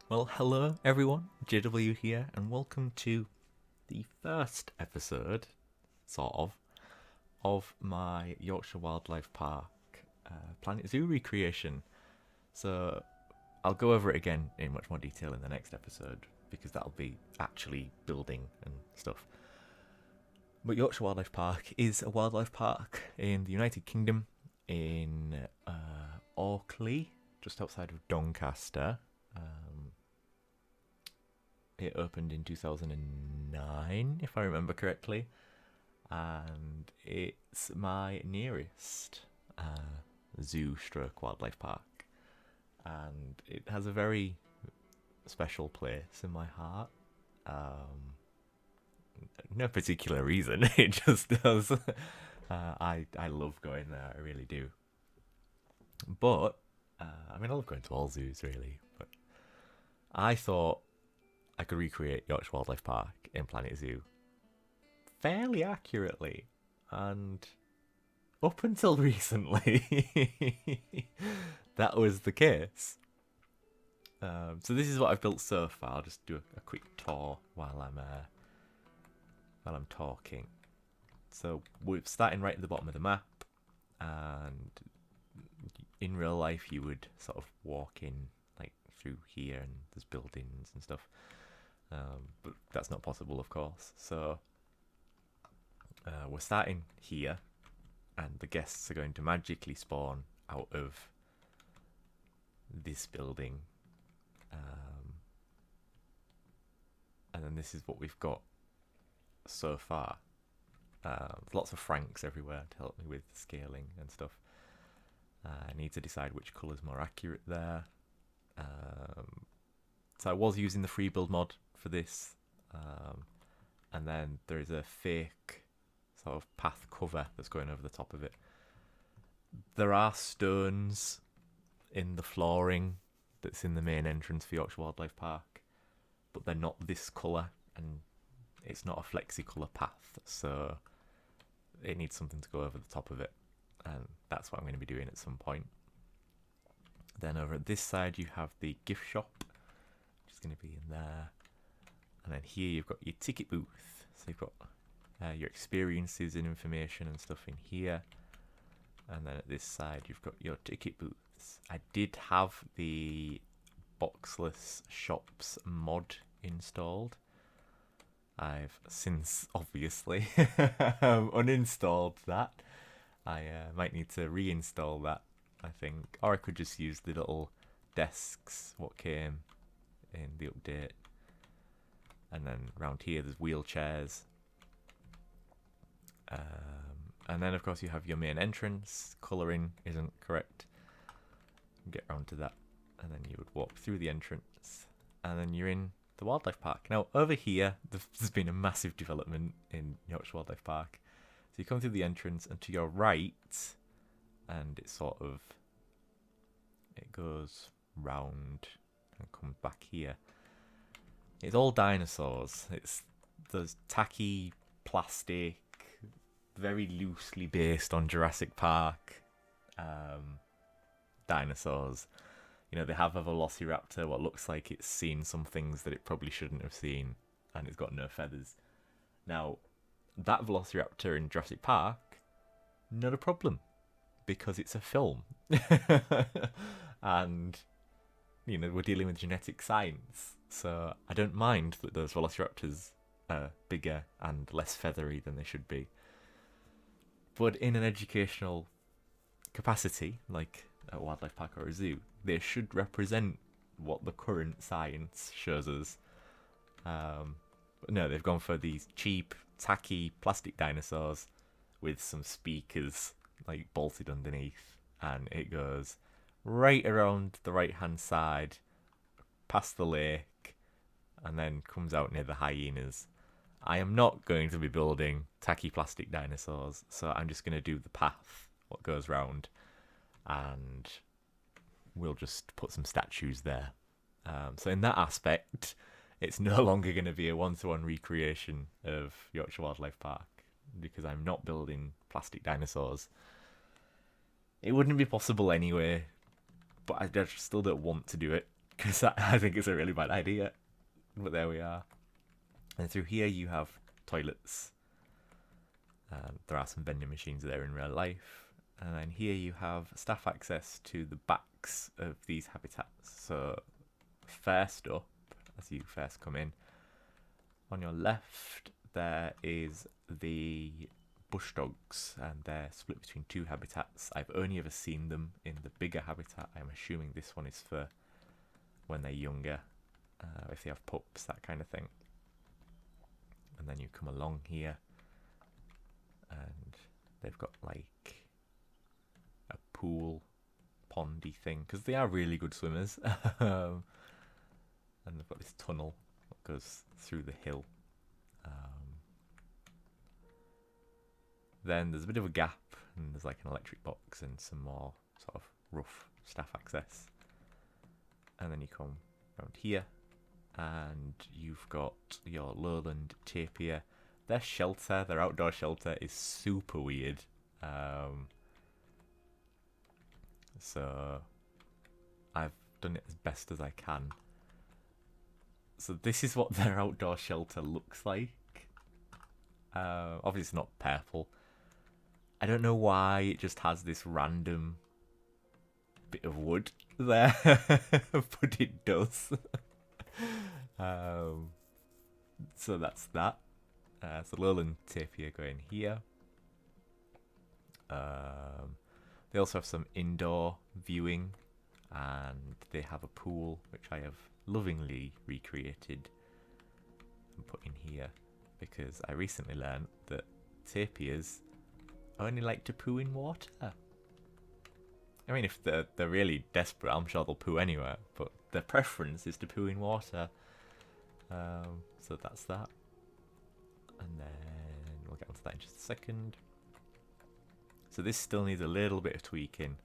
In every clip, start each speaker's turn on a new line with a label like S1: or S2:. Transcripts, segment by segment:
S1: Well, hello everyone, JW here, and welcome to the first episode, of my Yorkshire Wildlife Park Planet Zoo recreation. So I'll go over it again in much more detail in the next episode because that'll be actually building and stuff. But Yorkshire Wildlife Park is a wildlife park in the United Kingdom in Orkley, just outside of Doncaster. It opened in 2009, if I remember correctly, and it's my nearest zoo stroke wildlife park, and it has a very special place in my heart. No particular reason, it just does. I love going there, I really do. But I love going to all zoos really, but I thought I could recreate Yorkshire Wildlife Park in Planet Zoo fairly accurately, and up until recently, that was the case. So this is what I've built so far. I'll just do a quick tour while I'm talking. So we're starting right at the bottom of the map, and in real life you would sort of walk in like through here, and there's buildings and stuff. But that's not possible, of course. So we're starting here, and the guests are going to magically spawn out of this building. And then this is what we've got so far. Lots of Franks everywhere to help me with scaling and stuff. I need to decide which colour's more accurate there. So I was using the free build mod for this, and then there is a fake sort of path cover that's going over the top of it. There are stones in the flooring that's in the main entrance for Yorkshire Wildlife Park, but they're not this colour, and it's not a flexi colour path, so it needs something to go over the top of it, and that's what I'm going to be doing at some point. Then over at this side you have the gift shop, which is going to be in there, and then here you've got your ticket booth, so you've got your experiences and information and stuff in here, and then at this side you've got your ticket booths. I did have the boxless shops mod installed. I've since obviously uninstalled that. I might need to reinstall that, I think, or I could just use the little desks what came in the update. And then around here there's wheelchairs, and then of course you have your main entrance. Colouring isn't correct, get round to that, and then you would walk through the entrance, and then you're in the wildlife park. Now over here there's been a massive development in Yorkshire Wildlife Park. So you come through the entrance, and to your right, and it goes round and comes back here. It's all dinosaurs. It's those tacky plastic, very loosely based on Jurassic Park dinosaurs. You know, they have a velociraptor, what looks like it's seen some things that it probably shouldn't have seen, and it's got no feathers. Now, that velociraptor in Jurassic Park, not a problem, because it's a film. And, you know, we're dealing with genetic science, so I don't mind that those velociraptors are bigger and less feathery than they should be. But in an educational capacity, like a wildlife park or a zoo, they should represent what the current science shows us. But no, they've gone for these cheap, tacky plastic dinosaurs with some speakers like bolted underneath, and it goes right around the right hand side, past the lake, and then comes out near the hyenas. I am not going to be building tacky plastic dinosaurs, so I'm just going to do the path, what goes round, and we'll just put some statues there. So in that aspect, it's no longer going to be a one-to-one recreation of Yorkshire Wildlife Park, because I'm not building plastic dinosaurs. It wouldn't be possible anyway, but I still don't want to do it. because I think it's a really bad idea. But there we are. And through here you have toilets. There are some vending machines there in real life. And then here you have staff access to the backs of these habitats. So first up, as you first come in, on your left there is the bush dogs, and they're split between two habitats. I've only ever seen them in the bigger habitat. I'm assuming this one is for when they're younger, if they have pups, that kind of thing. And then you come along here and they've got like a pool pondy thing, because they are really good swimmers. And they've got this tunnel that goes through the hill. Then there's a bit of a gap, and there's like an electric box and some more sort of rough staff access. And then you come around here, and you've got your lowland tapir. Their shelter, their outdoor shelter, is super weird. So I've done it as best as I can. So this is what their outdoor shelter looks like. Obviously it's not purple. I don't know why it just has this random bit of wood there, but it does. So that's that. So lowland tapir going here. They also have some indoor viewing, and they have a pool which I have lovingly recreated and put in here, because I recently learned that tapirs only like to poo in water. I mean, if they're really desperate, I'm sure they'll poo anywhere, but their preference is to poo in water. So that's that. And then we'll get onto that in just a second. So this still needs a little bit of tweaking,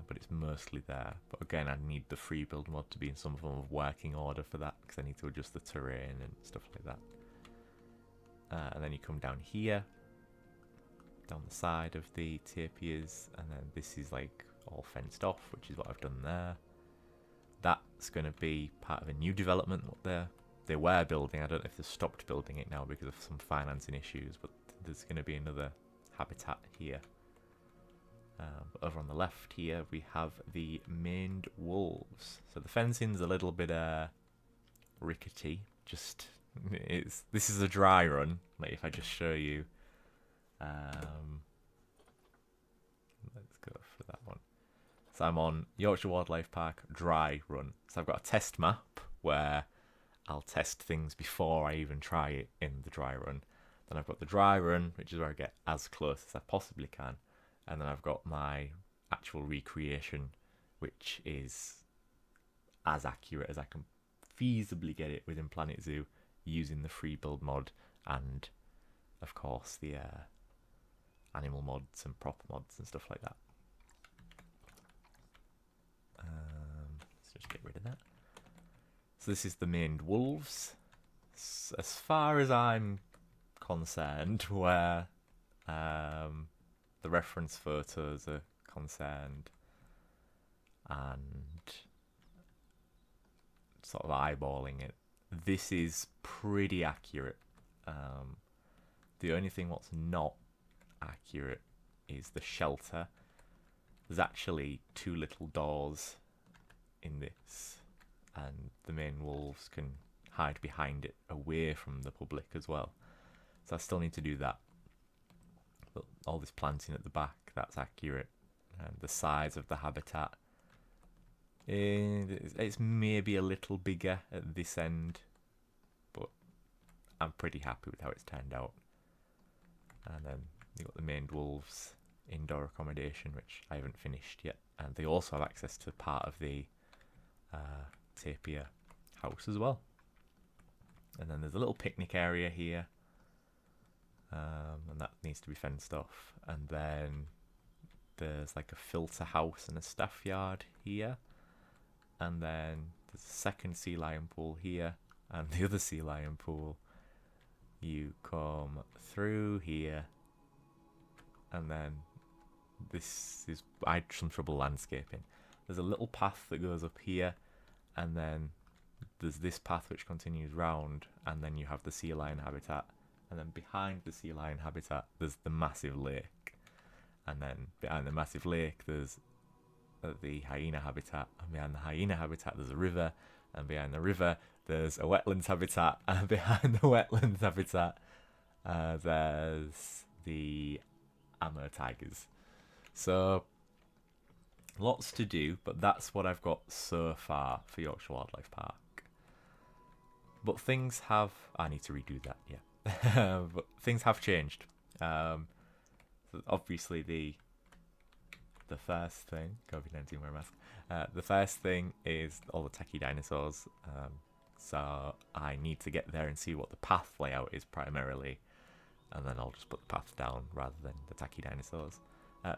S1: but it's mostly there. But again, I need the free build mod to be in some form of working order for that, because I need to adjust the terrain and stuff like that. And then you come down here, down the side of the tapirs, and then this is like all fenced off, which is what I've done there. That's going to be part of a new development what they were building. I don't know if they've stopped building it now because of some financing issues, but there's going to be another habitat here. But over on the left here we have the maned wolves. So the fencing's a little bit rickety. This is a dry run. Like, if I just show you, let's go for that one. So I'm on Yorkshire Wildlife Park dry run. So I've got a test map where I'll test things before I even try it in the dry run. Then I've got the dry run, which is where I get as close as I possibly can. And then I've got my actual recreation, which is as accurate as I can feasibly get it within Planet Zoo, using the free build mod and, of course, the animal mods and prop mods and stuff like that. Let's just get rid of that. So this is the maned wolves. As far as I'm concerned, where the reference photos are concerned, and sort of eyeballing it, this is pretty accurate. The only thing what's not accurate is the shelter. There's actually two little doors in this, and the main wolves can hide behind it away from the public as well. So I still need to do that. But all this planting at the back, that's accurate. And the size of the habitat, it's maybe a little bigger at this end, but I'm pretty happy with how it's turned out. And then you've got the maned wolves indoor accommodation, which I haven't finished yet. And they also have access to part of the tapir house as well. And then there's a little picnic area here, and that needs to be fenced off. And then there's like a filter house and a staff yard here, and then there's a second sea lion pool here, and the other sea lion pool. You come through here, and then this is, I had some trouble landscaping. There's a little path that goes up here, and then there's this path which continues round, and then you have the sea lion habitat, and then behind the sea lion habitat there's the massive lake, and then behind the massive lake there's the hyena habitat, and behind the hyena habitat there's a river, and behind the river there's a wetlands habitat, and behind the wetlands habitat there's the Amur tigers. So lots to do, but that's what I've got so far for Yorkshire Wildlife Park. But things have... I need to redo that, yeah. But things have changed. So obviously the first thing... COVID-19 wear a mask. The first thing is all the techie dinosaurs. So I need to get there and see what the path layout is primarily. And then I'll just put the path down rather than the tacky dinosaurs.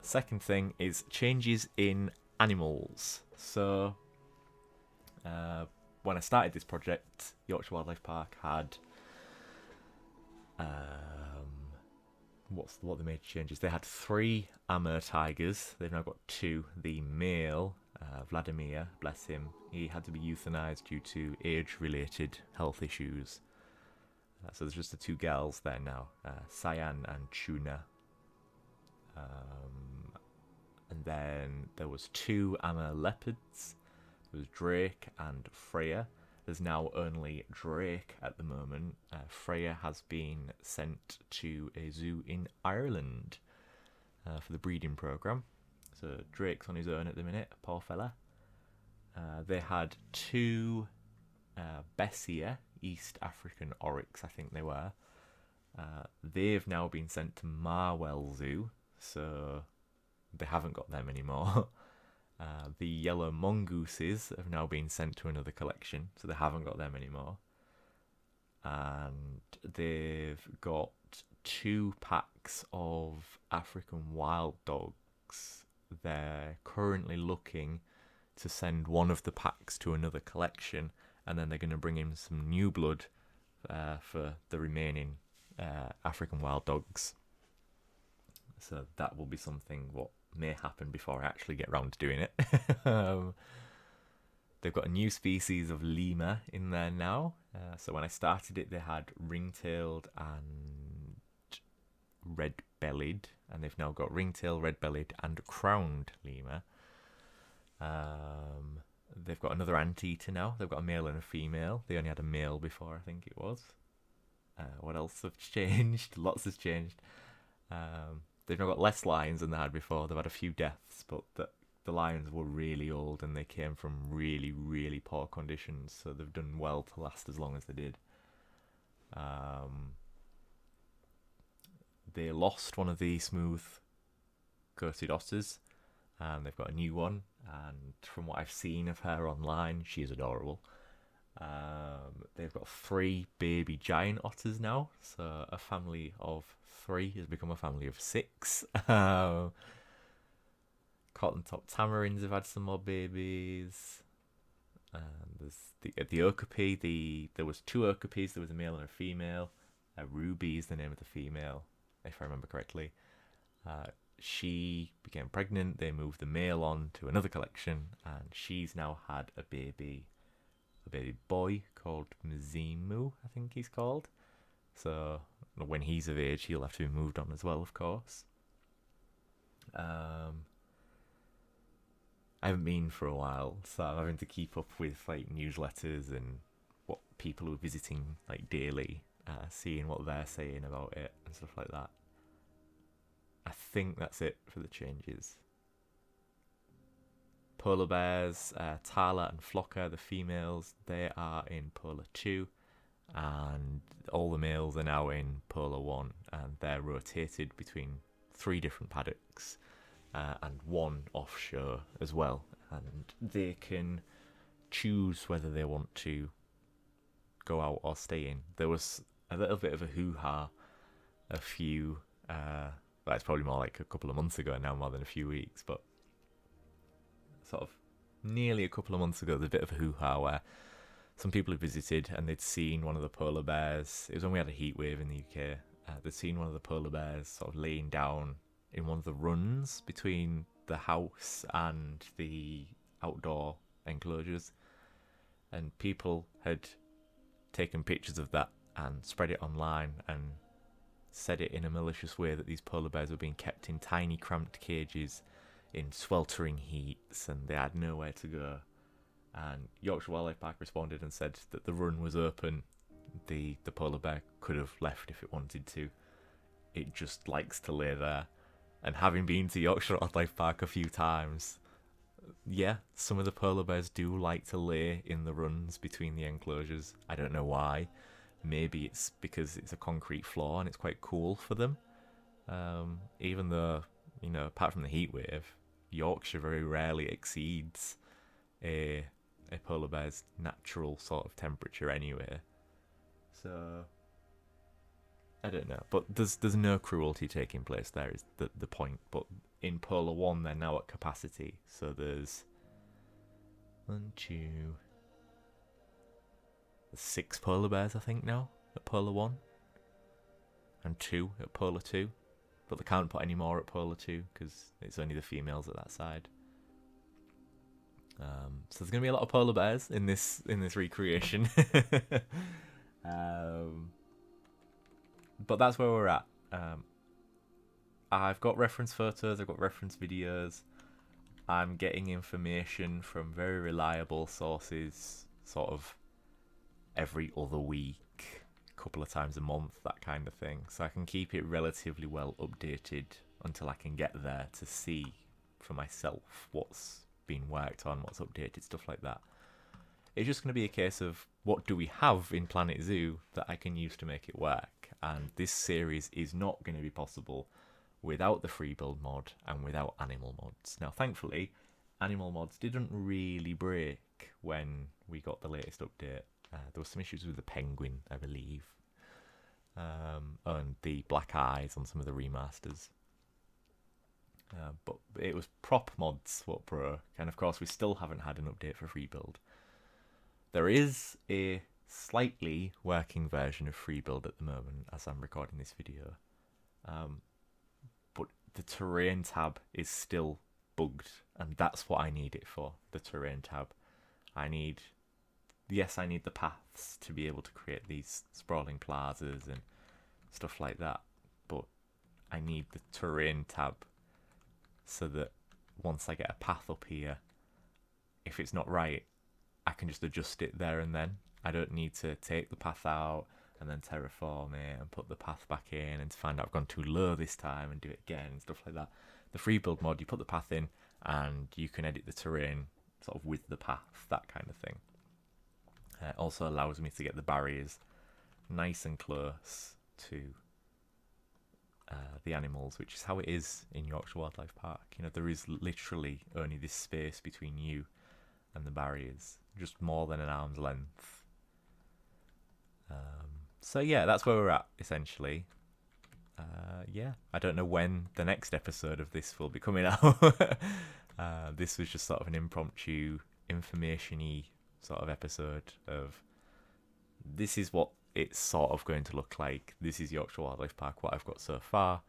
S1: Second thing is changes in animals. So when I started this project, Yorkshire Wildlife Park had what the major changes? They had 3 Amur tigers. They've now got 2. The male, Vladimir, bless him, he had to be euthanized due to age-related health issues. So there's just the 2 girls there now, Cyan and Tuna. And then there was 2 Amur leopards. There was Drake and Freya. There's now only Drake at the moment. Freya has been sent to a zoo in Ireland for the breeding programme. So Drake's on his own at the minute, poor fella. They had 2 Bessia, East African oryx, I think they were. They've now been sent to Marwell Zoo, so they haven't got them anymore. The yellow mongooses have now been sent to another collection, so they haven't got them anymore. And they've got 2 packs of African wild dogs. They're currently looking to send one of the packs to another collection, and then they're going to bring in some new blood for the remaining African wild dogs. So that will be something what may happen before I actually get round to doing it. They've got a new species of lemur in there now. So when I started it, they had ring-tailed and red-bellied, and they've now got ring-tailed, red-bellied, and crowned lemur. They've got another anteater now. They've got a male and a female. They only had a male before, I think it was. What else has changed? Lots has changed. They've now got less lions than they had before. They've had a few deaths, but the lions were really old and they came from really, really poor conditions, so they've done well to last as long as they did. They lost one of the smooth-coated otters, and they've got a new one, and from what I've seen of her online, she is adorable. They've got 3 baby giant otters now, so a family of 3 has become a family of 6. Cotton-top tamarins have had some more babies. There's the okapi. There was 2 okapis. There was a male and a female. Ruby is the name of the female, if I remember correctly. She became pregnant. They moved the male on to another collection, and she's now had a baby boy called Mzimu, I think he's called. So when he's of age, he'll have to be moved on as well, of course. I haven't been for a while, so I'm having to keep up with like newsletters and what people are visiting like daily, seeing what they're saying about it and stuff like that. I think that's it for the changes. Polar bears, Tala and Flocker, the females, they are in Polar 2, and all the males are now in Polar 1, and they're rotated between 3 different paddocks and 1 offshore as well, and they can choose whether they want to go out or stay in. There was a little bit of a hoo-ha a few, that's probably more like a couple of months ago now, more than a few weeks, but sort of nearly a couple of months ago, there's a bit of a hoo-ha where some people had visited and they'd seen one of the polar bears. It was when we had a heat wave in the UK. They'd seen one of the polar bears sort of laying down in one of the runs between the house and the outdoor enclosures. and people had taken pictures of that and spread it online and said it in a malicious way that these polar bears were being kept in tiny cramped cages in sweltering heats and they had nowhere to go. And Yorkshire Wildlife Park responded and said that the run was open. The polar bear could have left if it wanted to. It just likes to lay there. And having been to Yorkshire Wildlife Park a few times, yeah, some of the polar bears do like to lay in the runs between the enclosures. I don't know why. Maybe it's because it's a concrete floor and it's quite cool for them. Even though, apart from the heat wave, Yorkshire very rarely exceeds a polar bear's natural sort of temperature anyway. So I don't know, but there's no cruelty taking place there is the point. But in Polar 1 they're now at capacity, so there's 6 polar bears I think now at Polar 1 and 2 at Polar 2, but they can't put any more at Polar 2 because it's only the females at that side. So there's going to be a lot of polar bears in this recreation. But that's where we're at. I've got reference photos, I've got reference videos. I'm getting information from very reliable sources, sort of every other week, a couple of times a month, that kind of thing. So I can keep it relatively well updated until I can get there to see for myself what's been worked on, what's updated, stuff like that. It's just going to be a case of what do we have in Planet Zoo that I can use to make it work. And this series is not going to be possible without the free build mod and without animal mods. Now, thankfully, animal mods didn't really break when we got the latest update. There were some issues with the penguin, I believe, and the black eyes on some of the remasters. But it was prop mods what broke, and of course we still haven't had an update for free build. There is a slightly working version of free build at the moment as I'm recording this video, but the terrain tab is still bugged, and that's what I need it for, the terrain tab. I need the paths to be able to create these sprawling plazas and stuff like that, but I need the terrain tab so that once I get a path up here, if it's not right, I can just adjust it there and then. I don't need to take the path out and then terraform it and put the path back in and to find out I've gone too low this time and do it again and stuff like that. The free build mod, you put the path in and you can edit the terrain sort of with the path, that kind of thing. It also allows me to get the barriers nice and close to the animals, which is how it is in Yorkshire Wildlife Park. There is literally only this space between you and the barriers, just more than an arm's length. So yeah, that's where we're at, essentially. I don't know when the next episode of this will be coming out. This was just sort of an impromptu, information-y sort of episode of this is what it's sort of going to look like. This is Yorkshire Wildlife Park, what I've got so far.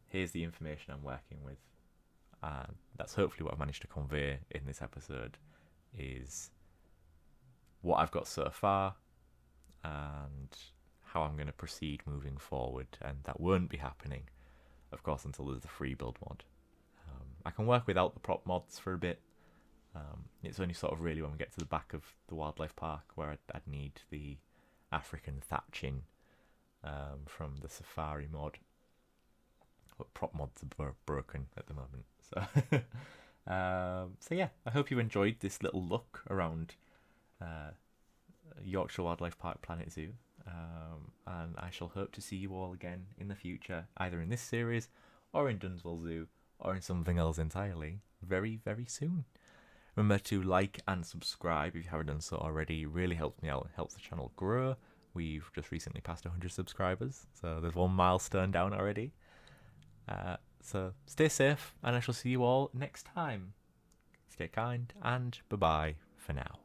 S1: Here's the information I'm working with. And that's hopefully what I've managed to convey in this episode, is what I've got so far and how I'm going to proceed moving forward. And that won't be happening, of course, until there's the free build mod. I can work without the prop mods for a bit. It's only sort of really when we get to the back of the wildlife park where I'd need the African thatching from the safari mod. But prop mods are broken at the moment. So yeah, I hope you enjoyed this little look around Yorkshire Wildlife Park Planet Zoo. And I shall hope to see you all again in the future, either in this series or in Dunswell Zoo or in something else entirely, very, very soon. Remember to like and subscribe if you haven't done so already. It really helps me out, it helps the channel grow. We've just recently passed 100 subscribers, so there's one milestone down already. So stay safe, and I shall see you all next time. Stay kind, and bye-bye for now.